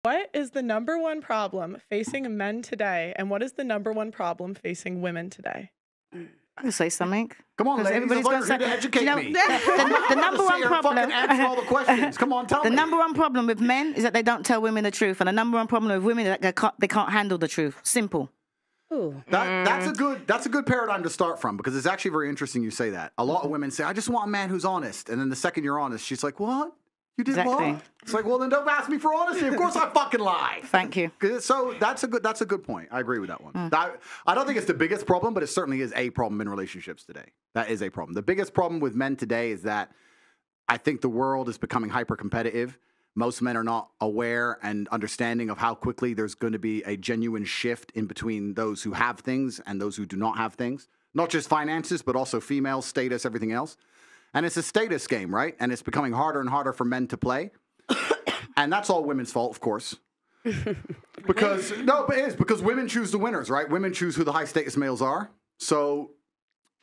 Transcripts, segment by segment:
What is the #1 problem facing men today, and what is the #1 problem facing women today? I can say something. Come on, ladies. Everybody's Everybody's going going to educate me. The number one problem. Answer all the questions. Come on, tell me. The #1 problem with men is that they don't tell women the truth, and the #1 problem with women is that they can't handle the truth. Simple. Ooh. That's a good paradigm to start from, because it's actually very interesting you say that. A lot of women say, I just want a man who's honest. And then the second you're honest, she's like, what? You did what? It's like, well, then don't ask me for honesty. Of course I fucking lie. Thank you. So that's a good point. I agree with that one. I don't think it's the biggest problem, but it certainly is a problem in relationships today. That is a problem. The biggest problem with men today is that I think the world is becoming hyper-competitive. Most men are not aware and understanding of how quickly there's going to be a genuine shift in between those who have things and those who do not have things. Not just finances, but also female status, everything else. And it's a status game, right? And it's becoming harder and harder for men to play. And that's all women's fault, of course. Because it is, because women choose the winners, right? Women choose who the high status males are. So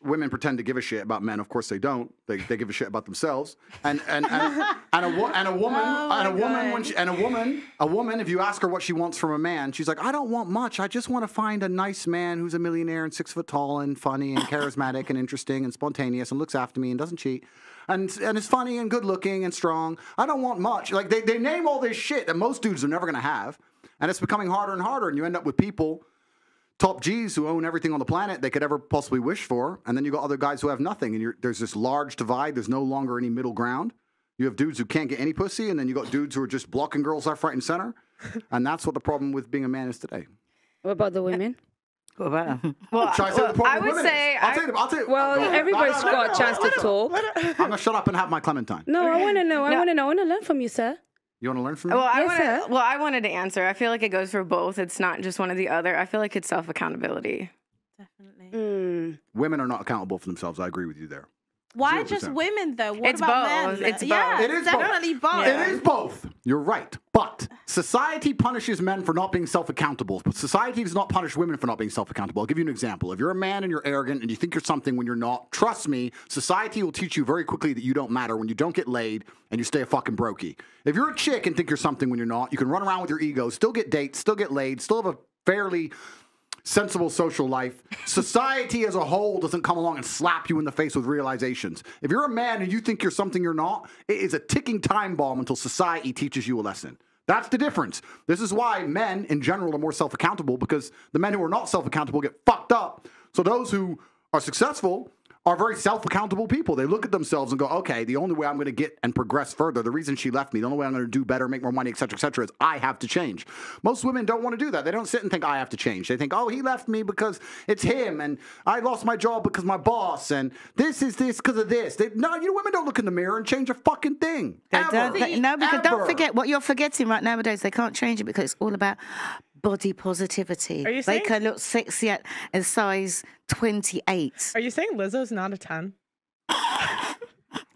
women pretend to give a shit about men. Of course they don't. They give a shit about themselves. And a woman, if you ask her what she wants from a man, she's like, I don't want much. I just want to find a nice man who's a millionaire and 6 foot tall and funny and charismatic and interesting and spontaneous and looks after me and doesn't cheat and is funny and good looking and strong. I don't want much. Like they name all this shit that most dudes are never going to have. And it's becoming harder and harder. And you end up with people, top G's, who own everything on the planet they could ever possibly wish for. And then you got other guys who have nothing. And there's this large divide. There's no longer any middle ground. You have dudes who can't get any pussy. And then you got dudes who are just blocking girls left, right, and center. And that's what the problem with being a man is today. What about the women? What about them? Well, I would say... I'll tell you. Well, everybody's got a chance to talk. I'm going to shut up and have my Clementine. No, I want to know. I want to learn from you, sir. You want to learn from me? Well, I wanted to answer. I feel like it goes for both. It's not just one or the other. I feel like it's self-accountability. Definitely. Women are not accountable for themselves. I agree with you there. Why 0%. just women, though? What It's about both. men? It's both. Yeah, It is definitely both. It is both. You're right. But society punishes men for not being self-accountable. But society does not punish women for not being self-accountable. I'll give you an example. If you're a man and you're arrogant and you think you're something when you're not, trust me, society will teach you very quickly that you don't matter when you don't get laid and you stay a fucking brokey. If you're a chick and think you're something when you're not, you can run around with your ego, still get dates, still get laid, still have a fairly sensible social life. Society as a whole doesn't come along and slap you in the face with realizations. If you're a man and you think you're something you're not, it is a ticking time bomb until society teaches you a lesson. That's the difference. This is why men in general are more self-accountable, because the men who are not self-accountable get fucked up. So those who are successful are very self-accountable people. They look at themselves and go, okay, the only way I'm going to get and progress further, the reason she left me, the only way I'm going to do better, make more money, et cetera, is I have to change. Most women don't want to do that. They don't sit and think I have to change. They think, oh, he left me because it's him, and I lost my job because my boss, and this is this because of this. Women don't look in the mirror and change a fucking thing. Don't forget what you're forgetting right nowadays. They can't change it because it's all about body positivity. Are you saying they can look sexy at a size 28? Are you saying Lizzo's not a 10? Are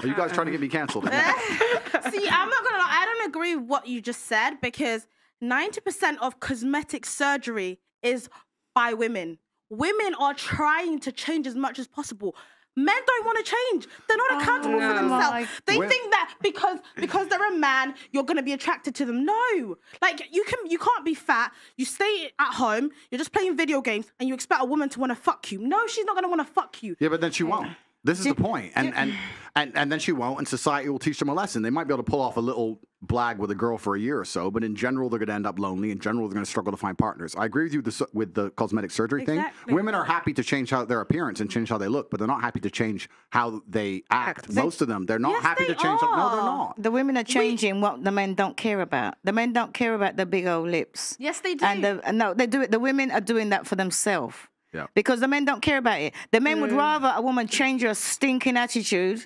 you guys trying to get me canceled? See, I'm not gonna lie. I don't agree with what you just said, because 90% of cosmetic surgery is by women. Women are trying to change as much as possible. Men don't want to change. They're not accountable for themselves. They think that because they're a man, you're going to be attracted to them. No. Like, you can't be fat. You stay at home. You're just playing video games, and you expect a woman to want to fuck you. No, she's not going to want to fuck you. Yeah, but then she won't. This is the point. And then she won't, and society will teach them a lesson. They might be able to pull off a little blag with a girl for a year or so, but in general, they're going to end up lonely. In general, they're going to struggle to find partners. I agree with you with the cosmetic surgery thing. Women are happy to change their appearance and change how they look, but they're not happy to change how they act. Most of them, they're not happy to change. No, they're not. The women are changing what the men don't care about. The men don't care about the big old lips. Yes, they do. No, they do it. The women are doing that for themselves. Yeah. Because the men don't care about it. The men would rather a woman change her stinking attitude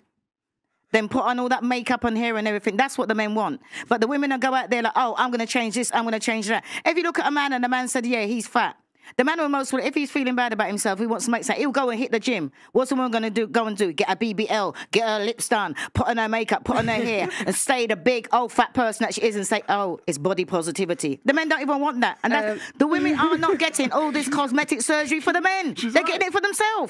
than put on all that makeup and hair and everything. That's what the men want. But the women will go out there like, oh, I'm going to change this, I'm going to change that. If you look at a man and the man said, yeah, he's fat. The man will if he's feeling bad about himself, he wants to make something, he'll go and hit the gym. What's the woman going to do? Go and do? Get a BBL, get her lips done, put on her makeup, put on her hair, and stay the big old fat person that she is and say, oh, it's body positivity. The men don't even want that. And the women are not getting all this cosmetic surgery for the men. They're getting it for themselves.